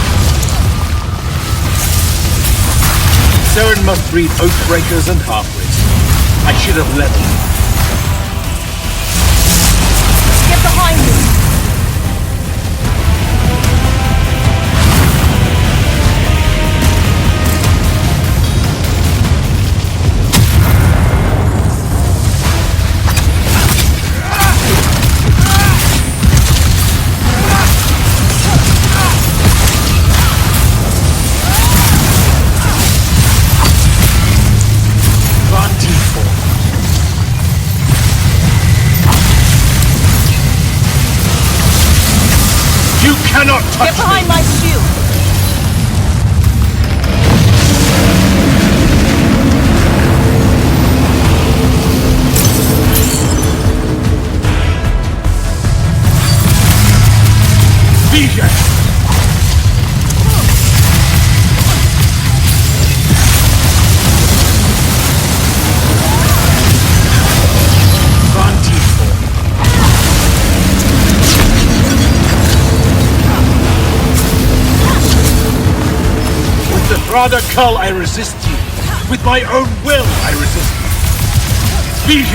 Saren must breed Oathbreakers and Halfwits. I should have let them. Get behind me! Cannot touch Get behind me. my shield! DJ! Thrada Kull, I resist you. With my own will, I resist you. DJ!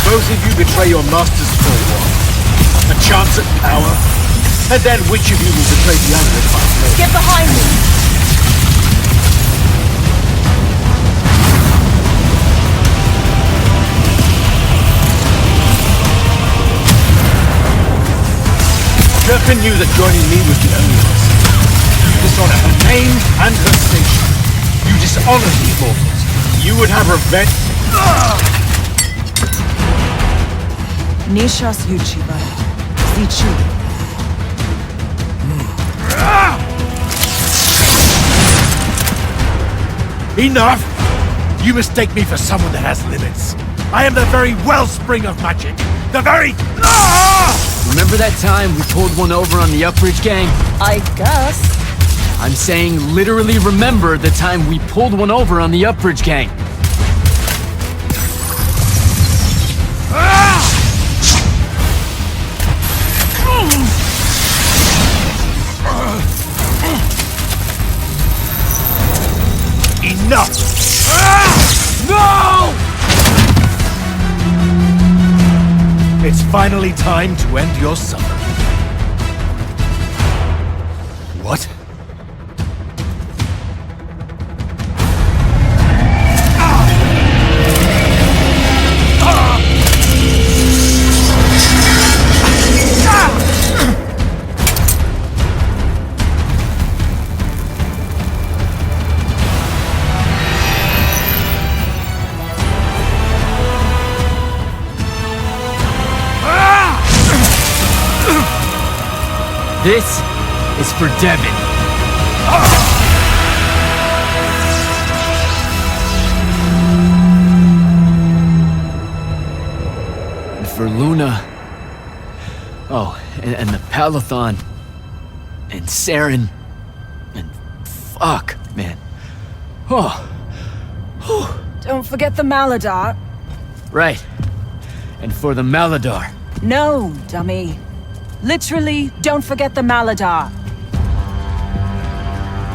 Both of you betray your masters for one. A chance at power, and then which of you will betray the other if I fail? Get behind me! Durka knew that joining me was the only answer. You dishonor her name and her station. You dishonor the Immortals. You would have revenge. Nishas Yuchiba. Zichu. Enough! You mistake me for someone that has limits. I am the very wellspring of magic. The very... Remember that time we pulled one over on the Upbridge gang? I guess. I'm saying literally remember the time we pulled one over on the Upbridge gang. Enough! No! It's finally time to end your suffering. What? This is for Devin. And for Luna. Oh, and the Palathon. And Saren. And fuck, man. Oh. Don't forget the Maladar. Right. And for the Maladar. No, dummy. Literally, don't forget the Maladar.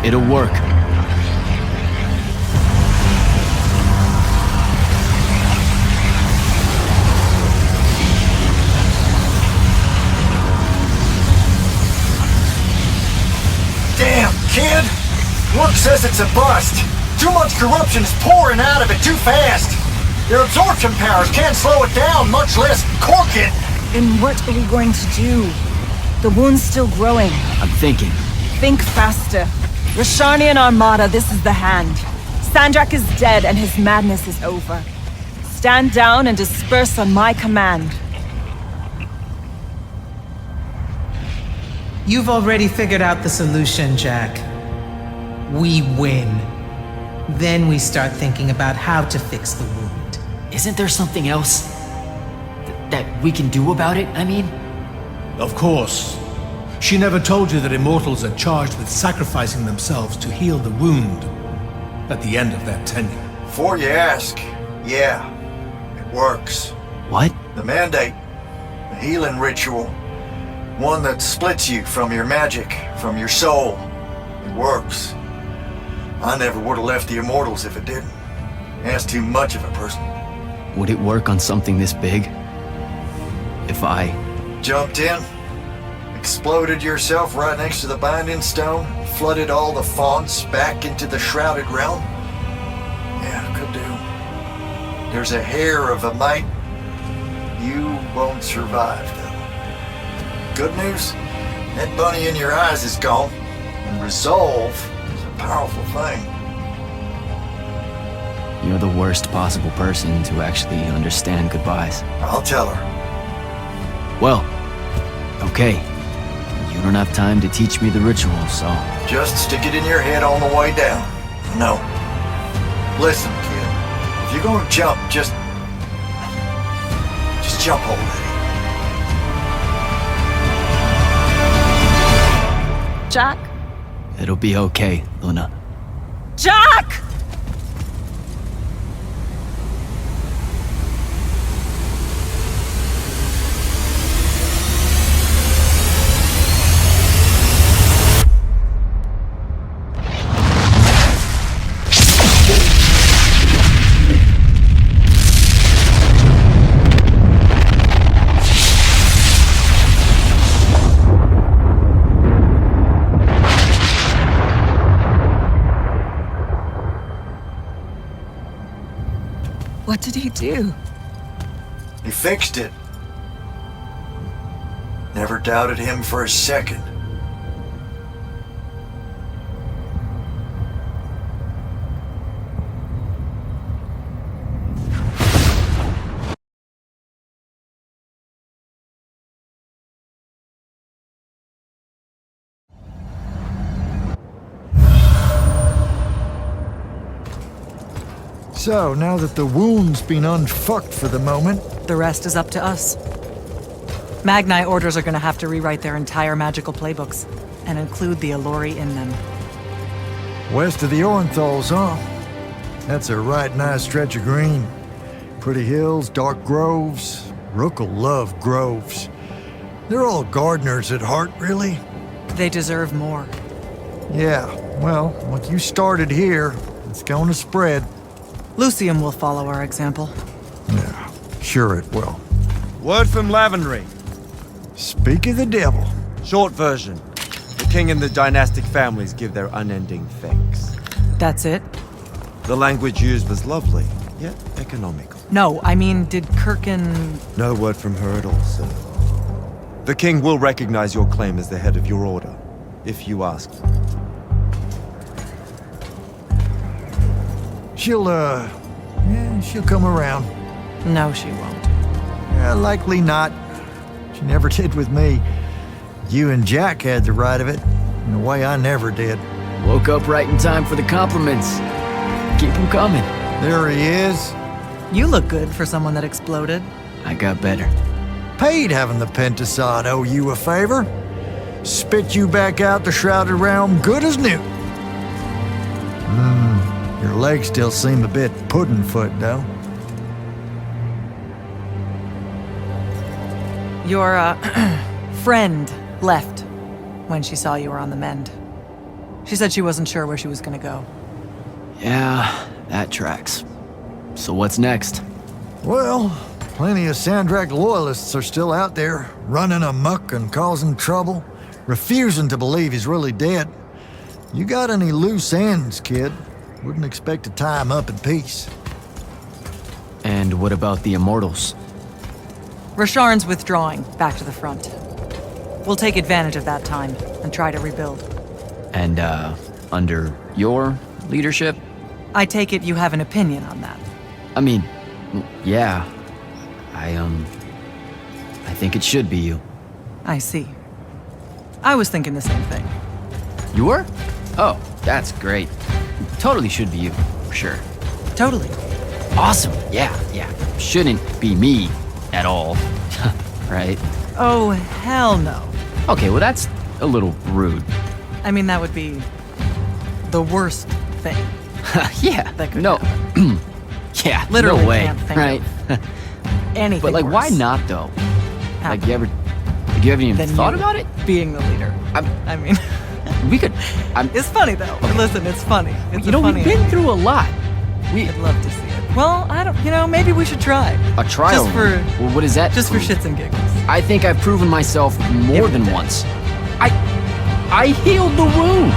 It'll work. Damn, kid! Work says it's a bust. Too much corruption is pouring out of it too fast. Their absorption powers can't slow it down, much less cork it. And what are we going to do? The wound's still growing. I'm thinking. Think faster. Rashanian Armada, this is the hand. Sandrak is dead and his madness is over. Stand down and disperse on my command. You've already figured out the solution, Jack. We win. Then we start thinking about how to fix the wound. Isn't there something else that we can do about it, I mean? Of course. She never told you that Immortals are charged with sacrificing themselves to heal the wound at the end of their tenure. Before you ask, yeah, it works. What? The mandate, the healing ritual, one that splits you from your magic, from your soul. It works. I never would have left the Immortals if it didn't. That's too much of a person. Would it work on something this big? If I... Jumped in, exploded yourself right next to the binding stone, flooded all the fonts back into the shrouded realm? Yeah, could do. There's a hair of a mite. You won't survive, though. Good news, that bunny in your eyes is gone, and resolve is a powerful thing. You're the worst possible person to actually understand goodbyes. I'll tell her. Well, okay. You don't have time to teach me the ritual, so... Just stick it in your head on the way down. No. Listen, kid. If you're gonna jump, just jump already. Jack? It'll be okay, Luna. Jack! What did he do? He fixed it. Never doubted him for a second. So, now that the wound's been unfucked for the moment... The rest is up to us. Magni orders are gonna have to rewrite their entire magical playbooks, and include the Alluri in them. West of the Orenthals, huh? That's a right nice stretch of green. Pretty hills, dark groves. Rook'll love groves. They're all gardeners at heart, really. They deserve more. Yeah, well, what you started here, it's gonna spread. Lucium will follow our example. Yeah, sure it will. Word from Lavenry. Speak of the devil. Short version. The king and the dynastic families give their unending thanks. That's it? The language used was lovely, yet economical. No, I mean, did Kirkin... No word from her at all, sir. The king will recognize your claim as the head of your order, if you ask. She'll come around. No, she won't. Likely not. She never did with me. You and Jack had the right of it, in a way I never did. Woke up right in time for the compliments. Keep them coming. There he is. You look good for someone that exploded. I got better. Paid having the Pentasod owe you a favor. Spit you back out the Shrouded Realm good as new. Your legs still seem a bit pudding-foot, though. Your, friend left when she saw you were on the mend. She said she wasn't sure where she was gonna go. Yeah, that tracks. So what's next? Well, plenty of Sandrak loyalists are still out there, running amok and causing trouble, refusing to believe he's really dead. You got any loose ends, kid? Wouldn't expect to tie him up in peace. And what about the Immortals? Rasharn's withdrawing back to the front. We'll take advantage of that time and try to rebuild. And, under your leadership? I take it you have an opinion on that. I mean, yeah. I think it should be you. I see. I was thinking the same thing. You were? Oh, that's great. Totally should be you, for sure. Totally. Awesome. Yeah. Shouldn't be me at all. Right? Oh, hell no. Okay, well that's a little rude. I mean, that would be the worst thing. Yeah. That could no. happen. Yeah. Literally no way. can't think right? of anything But like, worse. why not though? Like, you haven't even Than thought you about it? Being the leader. I mean, We could. it's funny though. Listen, it's funny. It's You know, funny we've been through a lot. I'd love to see it. Well, I don't. Maybe we should try. A trial. Just for. Well, what is that? Just for prove? shits and giggles. I think I've proven myself more Every than day. once. I healed the wound.